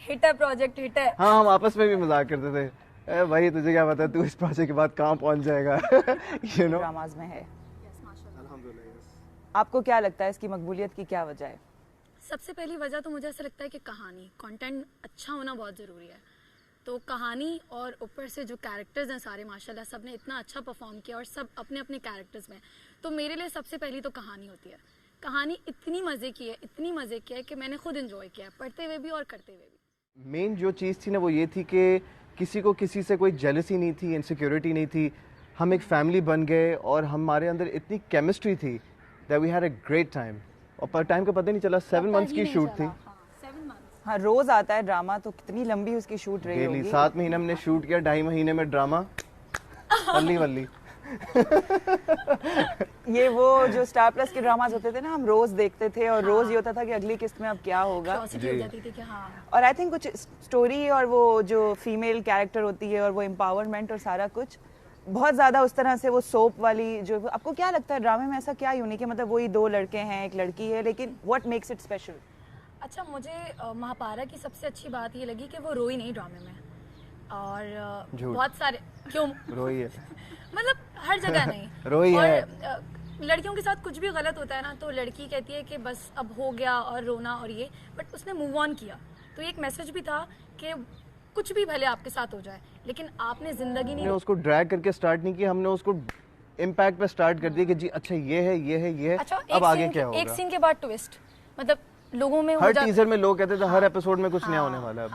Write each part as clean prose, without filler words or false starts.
Hit है project, hit है. हाँ, हम आपस में भी मजाक करते थे, ए भाई तुझे क्या पता तू इस प्रोजेक्ट के बाद कहाँ पहुंच जाएगा. You know. ड्रामाज में है. आपको क्या लगता है इसकी मकबूलियत की क्या वजह है? सबसे पहली वजह तो मुझे ऐसा लगता है कि कहानी, कंटेंट अच्छा होना बहुत ज़रूरी है. तो कहानी और ऊपर से जो कैरेक्टर्स हैं सारे माशाल्लाह सब ने इतना अच्छा परफॉर्म किया और सब अपने अपने कैरेक्टर्स में. तो मेरे लिए सबसे पहली तो कहानी होती है. कहानी इतनी मज़े की है, इतनी मज़े की है कि मैंने खुद एंजॉय किया है, पढ़ते हुए भी और करते हुए भी. मेन जो चीज़ थी ना वो ये थी कि किसी को किसी से कोई जेलसी नहीं थी, इनसिक्योरिटी नहीं थी. हम एक फैमिली बन गए और हमारे अंदर इतनी केमिस्ट्री थी that we had a great time. और पर टाइम का पता नहीं चला. 7 मंथ्स की शूट थी. हाँ, रोज आता है ड्रामा, तो कितनी लंबी उसकी शूट रही होगी. 7 महीने हमने शूट किया, 2.5 महीने में ड्रामा वल्ली वल्ली. ये वो जो स्टार प्लस के ड्रामाज होते थे ना, हम रोज देखते थे और रोज ये होता था कि अगली किस्त में अब क्या होगा. क्यूरियोसिटी हो जाती थी कि हाँ. और आई थिंक कुछ स्टोरी और वो जो फीमेल कैरेक्टर होती है और वो एम्पावरमेंट और सारा कुछ बहुत ज़्यादा उस तरह से वो सोप वाली जो. आपको क्या लगता है ड्रामे में ऐसा क्या यूनिक है? मतलब वही 2 लड़के हैं, एक लड़की है, लेकिन व्हाट मेक्स इट स्पेशल? अच्छा, मुझे महापारा की सबसे अच्छी बात ये लगी कि वो रोई नहीं ड्रामे में. और बहुत सारे क्यों रोई है मतलब हर जगह नहीं. रोई है. लड़कियों के साथ कुछ भी गलत होता है ना तो लड़की कहती है कि बस अब हो गया और रोना और ये, बट उसने मूव ऑन किया. तो एक मैसेज भी था कि कुछ भी भले आपके साथ हो जाए लेकिन आपने जिंदगी नहीं. उसको ड्रैग करके स्टार्ट नहीं किया हमने, उसको इम्पैक्ट पे स्टार्ट कर दिया कि जी अच्छा ये है ये है ये है. अच्छा, अब आगे क्या होगा. एक सीन के बाद ट्विस्ट, मतलब लोगों में हर टीजर में लोग कहते थे हर एपिसोड में कुछ नया होने वाला है.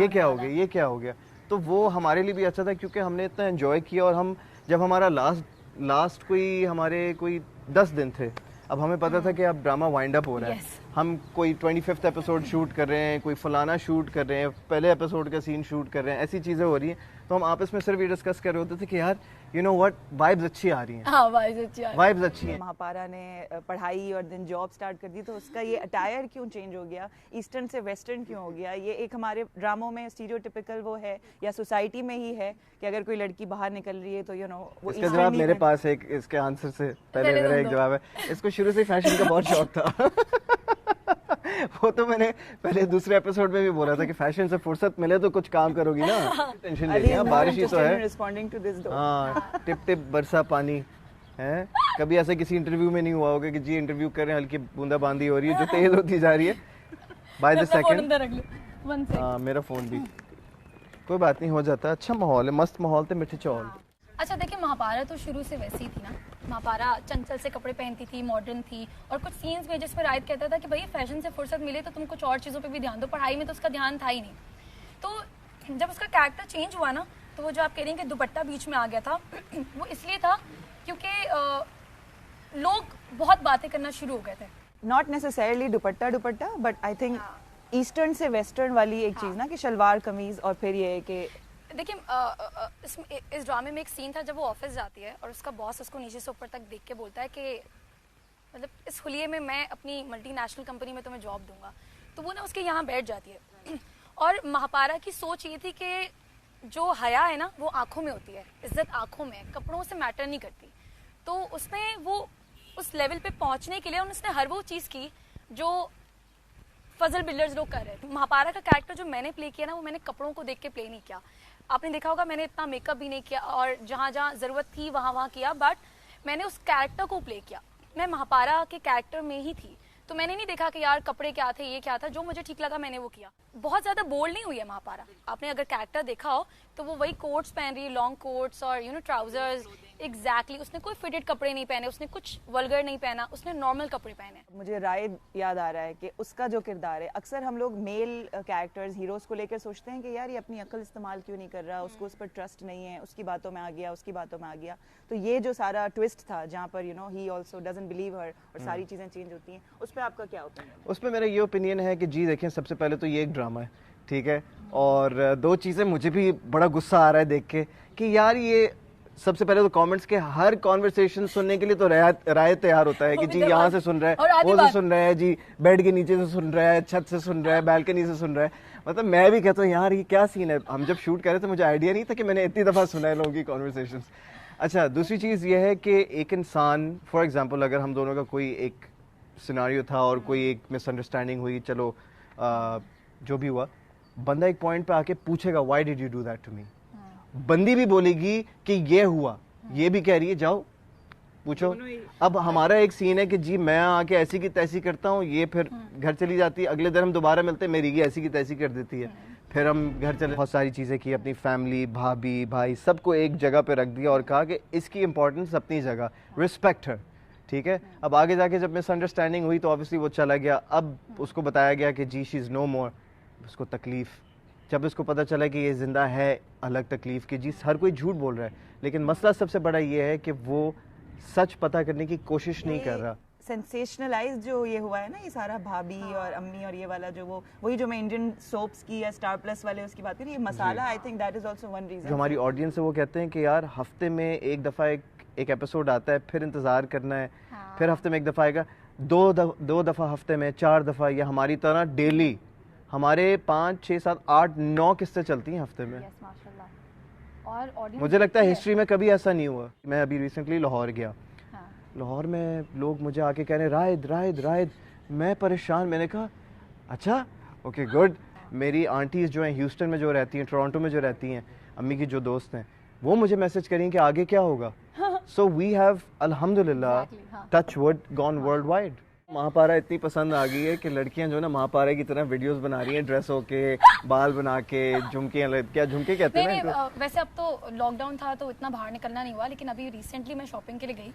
ये क्या हो गया, ये क्या हो गया. तो वो हमारे लिए भी अच्छा था क्योंकि हमने इतना एंजॉय किया. और हम जब हमारा लास्ट कोई हमारे कोई 10 दिन थे, अब हमें पता था कि अब ड्रामा वाइंड अप हो रहा है. हम कोई 25th एपिसोड शूट कर रहे हैं, कोई फलाना शूट कर रहे हैं, पहले एपिसोड का सीन शूट कर रहे हैं, ऐसी चीज़ें हो रही हैं. तो हम आपस में सिर्फ ये डिस्कस कर रहे होते थे कि यार यू नो व्हाट, वाइब्स अच्छी आ रही हैं. हाँ, वाइब्स अच्छी हैं. महापारा ने पढ़ाई और दिन जॉब स्टार्ट कर दी, तो उसका ये अटायर क्यों चेंज हो गया, ईस्टर्न से वेस्टर्न क्यों हो गया? ये एक हमारे ड्रामों में स्टीरियोटिपिकल वो है या सोसाइटी में ही है कि अगर कोई लड़की बाहर निकल रही है तो यू नो वो. इसका जवाब मेरे पास है. इसके आंसर से पहले मेरा एक जवाब है. इसको शुरू से फैशन का बहुत शौक था. वो तो मैंने पहले दूसरे एपिसोड में भी बोला था कि फैशन से फुर्सत मिले तो कुछ काम करोगी ना. टेंशन लेनी है, बारिश ही तो है. हाँ, टिप टिप बरसा पानी है. कभी ऐसे किसी इंटरव्यू में नहीं हुआ होगा कि जी इंटरव्यू कर रहे हैं, हल्की बूंदाबांदी हो रही है जो तेज होती जा रही है बाय द सेकंड. हाँ, मेरा फोन भी. कोई बात नहीं, हो जाता है. अच्छा माहौल है, मस्त माहौल थे, मीठे चौल. अच्छा देखिए, महापारा तो शुरू से वैसी थी ना. महापारा चंचल से कपड़े पहनती थी, मॉडर्न थी. और कुछ सीन्स में जिस पर रायत कहता था कि भाई फैशन से फुर्सत मिले तो तुम कुछ और चीज़ों पे भी ध्यान दो, पढ़ाई में तो उसका ध्यान था ही नहीं. तो जब उसका कैरेक्टर चेंज हुआ ना, तो वो जो आप कह रही हैं कि दुपट्टा बीच में आ गया था, वो इसलिए था क्योंकि लोग बहुत बातें करना शुरू हो गए थे. Not necessarily dupatta, but I think eastern से वेस्टर्न वाली एक चीज़ ना कि शलवार कमीज. और फिर ये कि देखिए इस ड्रामे में एक सीन था जब वो ऑफिस जाती है और उसका बॉस उसको नीचे से ऊपर तक देख के बोलता है कि मतलब इस हुलिये में मैं अपनी मल्टीनेशनल कंपनी में तुम्हें जॉब दूंगा. तो वो ना उसके यहाँ बैठ जाती है. और महापारा की सोच ये थी कि जो हया है ना वो आंखों में होती है, इज्जत आंखों में, कपड़ों से मैटर नहीं करती. तो उसने वो उस लेवल पे पहुंचने के लिए उसने हर वो चीज़ की जो फजल बिल्डर्स लोग कर रहे थे. महापारा का कैरेक्टर जो मैंने प्ले किया ना, वो मैंने कपड़ों को देख के प्ले नहीं किया. आपने देखा होगा मैंने इतना मेकअप भी नहीं किया और जहाँ जहाँ ज़रूरत थी वहाँ किया, बट मैंने उस कैरेक्टर को प्ले किया. मैं महापारा के कैरेक्टर में ही थी. तो मैंने नहीं देखा कि यार कपड़े क्या थे, ये क्या था. जो मुझे ठीक लगा मैंने वो किया. बहुत ज़्यादा बोल्ड नहीं हुई है महापारा. आपने अगर कैरेक्टर देखा हो तो वो वही कोट्स पहन रही है, लॉन्ग कोट्स और यू नो ट्राउजर्स. एग्जैक्टली उसने कोई फिटेड कपड़े नहीं पहने, उसने कुछ वल्गर नहीं पहना, उसने नॉर्मल कपड़े पहने. मुझे राय याद आ रहा है कि उसका जो किरदार है, अक्सर हम लोग मेल कैरेक्टर्स हीरोज़ को लेकर सोचते हैं कि यार ये अपनी अक्ल इस्तेमाल क्यों नहीं कर रहा, उसको उस पर ट्रस्ट नहीं है, उसकी बातों में आ गया, उसकी बातों में आ गया. तो ये जो सारा ट्विस्ट था जहाँ पर you know he also doesn't believe her और सारी चीज़ें चेंज होती हैं, उस पर आपका क्या ओपिनियन है? उस पर मेरा ये ओपिनियन है कि जी देखें, सबसे पहले तो ये एक ड्रामा है, ठीक है. और 2 चीज़ें मुझे भी बड़ा गुस्सा आ रहा है देख के कि यार ये सबसे पहले तो कमेंट्स के हर कॉन्वर्सेशन सुनने के लिए तो राय तैयार होता है कि जी यहाँ से सुन रहा है, वो से सुन रहा है, जी बेड के नीचे से सुन रहा है, छत से सुन रहा है, बालकनी से सुन रहा है. मतलब मैं भी कहता हूँ यार ये क्या सीन है. हम जब शूट कर रहे थे मुझे आइडिया नहीं था कि मैंने इतनी दफ़ा सुना है लोगों की कॉन्वर्सेशन. अच्छा, दूसरी चीज़ ये है कि एक इंसान, फॉर एग्जाम्पल अगर हम दोनों का कोई एक सिनारियो था और कोई एक मिसअंडरस्टैंडिंग हुई, चलो जो भी हुआ, बंदा एक पॉइंट पे आके पूछेगा why did you do that to me, बंदी भी बोलेगी कि ये हुआ, ये भी कह रही है जाओ पूछो। अब हमारा एक सीन है कि जी मैं आके ऐसी की तैसी करता हूँ, ये फिर घर चली जाती है, अगले दिन हम दोबारा मिलते हैं, मेरी ये ऐसी की तैसी कर देती है, फिर हम घर चले। बहुत सारी चीज़ें की, अपनी फैमिली, भाभी, भाई, सबको एक जगह पे रख दिया और कहा कि इसकी इंपॉर्टेंस अपनी जगह, रिस्पेक्ट हर, ठीक है। अब आगे जाके जब मिसअंडरस्टैंडिंग हुई तो ऑब्वियसली वो चला गया, अब उसको बताया गया कि जी शी इज़ नो मोर, उसको तकलीफ़, जब उसको पता चला कि ये ज़िंदा है अलग तकलीफ़ की, जी हर कोई झूठ बोल रहा है, लेकिन मसला सबसे बड़ा ये है कि वो सच पता करने की कोशिश नहीं कर रहा। सेंसेशनलाइज जो ये हुआ है ना, ये सारा भाभी और अम्मी और ये वाला जो वही जो मैं इंडियन सोप्स की या स्टार प्लस वाले उसकी बात करी, ये मसाला, I think that is also one reason. जो हमारी ऑडियंस है वो कहते हैं कि यार हफ्ते में एक दफ़ा एक एपिसोड आता है, फिर इंतज़ार करना है, फिर हफ्ते में एक दफ़ा आएगा, दो दफ़ा हफ्ते में, 4 दफ़ा, या हमारी तरह डेली हमारे 5, 6, 7, 8, 9 किस्तें चलती हैं हफ्ते में। और ऑडियंस मुझे लगता है हिस्ट्री में कभी ऐसा नहीं हुआ। मैं अभी रिसेंटली लाहौर गया, लाहौर में लोग मुझे आके कह रहे राहिद राहिद राहिद, मैं परेशान, मैंने कहा अच्छा ओके गुड। मेरी आंटीज़ जो हैं ह्यूस्टन में जो रहती हैं, टोरंटो में जो रहती हैं, अम्मी की जो दोस्त हैं, वो मुझे मैसेज करें कि आगे क्या होगा। सो वी हैव अल्हम्दुलिल्लाह touch wood gone world wide. महापारा इतनी पसंद आ गई है कि लड़कियां जो ना महापारा की तरह वीडियोस बना रही हैं, ड्रेस होके, बाल बना के, झुमके, क्या झुमके कहते हैं ना इनको? वैसे अब तो लॉकडाउन था तो इतना बाहर निकलना नहीं हुआ, लेकिन अभी रिसेंटली मैं शॉपिंग के लिए गई,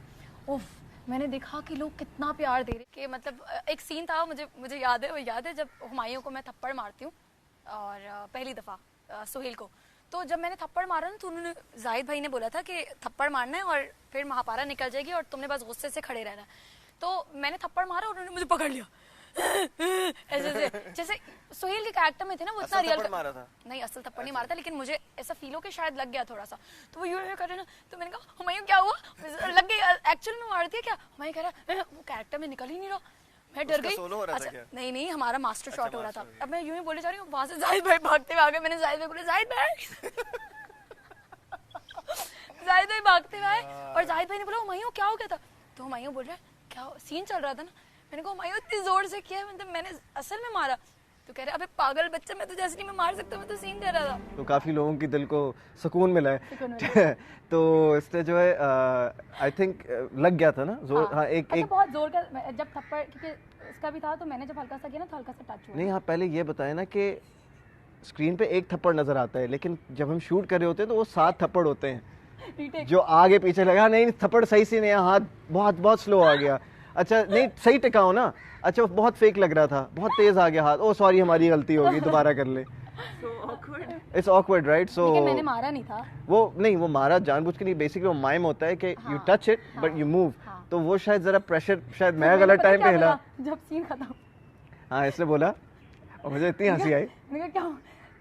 उफ, मैंने देखा कि लोग कितना प्यार दे रहे कि मतलब एक सीन था, मुझे याद है, वो याद है जब हुमायूं को मैं थप्पड़ मारती हूँ और पहली दफ़ा सुहेल को, तो जब मैंने थप्पड़ मारा ना तो उन्होंने, जाहिद भाई ने बोला था कि थप्पड़ मारना है और फिर महापारा निकल जाएगी और तुमने बस गुस्से से खड़े रहना है। तो मैंने थप्पड़ मारा और उन्होंने मुझे पकड़ लिया ऐसे जैसे सुहेल के कैरेक्टर में थे ना, वो इतना रियल मारा था। नहीं, असल थप्पड़ नहीं मारा था, लेकिन मुझे ऐसा फील हो कि शायद लग गया थोड़ा सा, तो वो यूं कर रहे ना, तो मैंने कहा हुमायूं क्या हुआ, लग गई, एक्चुअल में मारती है क्या? हुमायूं कह रहा वो कैरेक्टर में निकल ही नहीं रहा, मैं डर गई। अच्छा नहीं, हमारा मास्टर शॉट हो रहा था। अब मैं यूं ही बोले जा रही हूँ, वहां से जाहिद भाई भागते हुए आ गए, मैंने जाहिद भाई बोले जाहिद भाई जाहिद भाई भागते हुए आए और जाहिद भाई ने बोला हुमायूं क्या हो गया था, तो हुमायूं बोल रहा है क्या सीन चल रहा था ना, मैंने कहा हुमायूं इतनी जोर से किया, मतलब मैंने असल में मारा, तो कह रहे अबे पागल बच्चा, मैं तुझे असली में मार सकता, मैं तो सीन कर रहा था। तो काफ़ी लोगों की दिल को सुकून मिला है तो इससे जो है आई थिंक लग गया था ना जोर। हाँ, एक बहुत जोर का, जब थप्पड़, क्योंकि इसका भी था, तो मैंने जब हल्का सा किया ना तो हल्का सा टच हुआ। नहीं, हाँ पहले ये बताया ना कि स्क्रीन पे एक थप्पड़ नजर आता है, लेकिन जब हम शूट कर रहे होते हैं तो वो 7 थप्पड़ होते हैं जो आगे पीछे लगा। नहीं, थप्पड़ सही से नहीं, हाथ बहुत स्लो आ गया। अच्छा नहीं, सही टिकाओ ना, अच्छा बहुत फेक लग रहा था, बहुत तेज आ गया हाथ, ओ सॉरी हमारी गलती होगी, दोबारा कर ले। It's awkward right. सो मैंने मारा नहीं था, वो नहीं, वो मारा जानबूझ के नहीं, बेसिकली वो माइम होता है कि you touch it but you move, तो वो शायद जरा प्रेशर, शायद मैं गलत टाइम पे हिला जब सीन खत्म। हाँ इसलिए बोला और मुझे इतनी हंसी आई।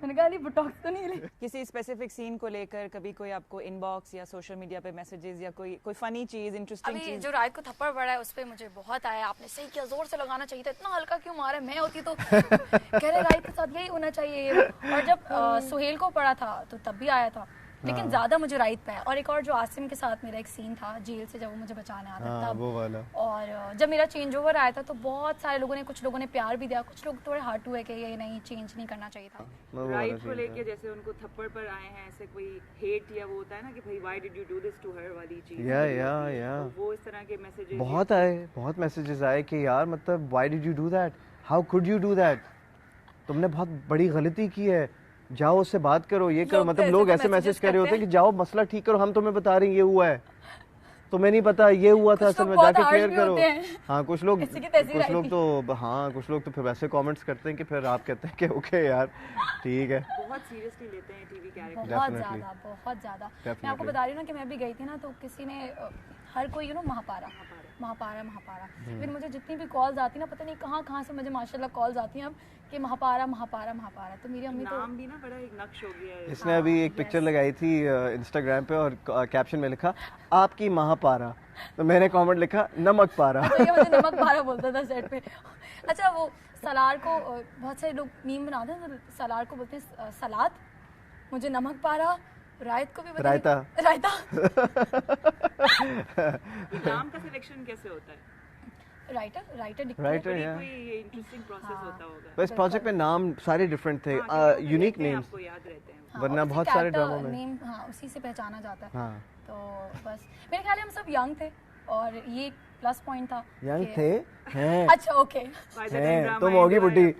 मैंने कहा नहीं बोटॉक्स तो नहीं ले। किसी स्पेसिफिक सीन को लेकर कभी कोई आपको इनबॉक्स या सोशल मीडिया पे मैसेजेस या कोई फनी चीज, इंटरेस्टिंग चीज? जो रात को थप्पड़ पड़ा है उस पे मुझे बहुत आया, आपने सही किया, जोर से लगाना चाहिए था, इतना हल्का क्यों मारा, मैं होती तो कह रहे रात के साथ यही होना चाहिए। और जब सुहेल को पड़ा था तो तब भी आया था, लेकिन ज्यादा मुझे राइट पे है। और एक और जो आसिम के साथ मेरा एक सीन था जेल से, जब वो मुझे बचाने आता था वो वाला। और जब मेरा चेंज ओवर आया था तो बहुत सारे लोगों ने, कुछ लोगों ने प्यार भी दिया, कुछ लोग थोड़े हर्ट हुए कि ये नहीं, चेंज नहीं करना चाहिए था। राइट को लेके जैसे उनको थप्पड़ पर आए हैं, ऐसे कोई हेट या वो होता है ना कि भाई why did you do this to her वाली चीज, या वो इस तरह के मैसेजेस बहुत मैसेजेस आए कि यार मतलब why did you do that, how could you do that, तुमने बहुत बड़ी गलती की है, जाओ उससे बात करो, ये करो। मतलब लोग ऐसे मैसेज कर रहे होते हैं कि जाओ मसला ठीक करो, हम तुम्हें बता रहे हैं ये हुआ है, तुम्हें नहीं पता ये हुआ था, असल में जाके क्लियर करो। हाँ कुछ लोग तो फिर वैसे कमेंट्स करते हैं कि फिर आप कहते हैं कि ओके यार ठीक है, बहुत सीरियसली लेते हैं टीवी कैरेक्टर, बहुत ज्यादा। मैं आपको बता रही हूँ ना कि मैं भी गई थी ना, तो किसी ने, हर कोई महापारा, फिर मुझे जितनी भी कॉल्स आती ना, पता नहीं कहाँ से मुझे माशाल्लाह कॉल्स आती हैं अब कि महापारा, तो मेरी अम्मी तो नाम भी ना बड़ा एक नक्श हो गया है। इसने अभी एक पिक्चर लगाई थी इंस्टाग्राम पे और कैप्शन में लिखा आपकी महापारा, तो मैंने कमेंट लिखा नमक पारा। मुझे नमक पारा बोलता था सेट पे। अच्छा वो सलार को बहुत सारे लोग मीम बनाते हैं, तो सलार को बोलते हैं सलाद, मुझे नमक पारा, रायत को भी रायता। नाम का सिलेक्शन कैसे होता है? राइटर राइटर या कोई इंटरेस्टिंग प्रोसेस होता होगा। बस प्रोजेक्ट में नाम सारे डिफरेंट थे, यूनिक नेम्स, आपको याद रहते हैं। वरना बहुत सारे ड्रामों में नेम, हाँ, उसी से पहचाना जाता है। हाँ तो बस मेरे ख्याल में हम सब यंग थे और ये प्लस पॉइंट था। यंग कि- थे हैं अच्छा ओके By the time हैं drama तुम end होगी हुआ है। बुढ़ी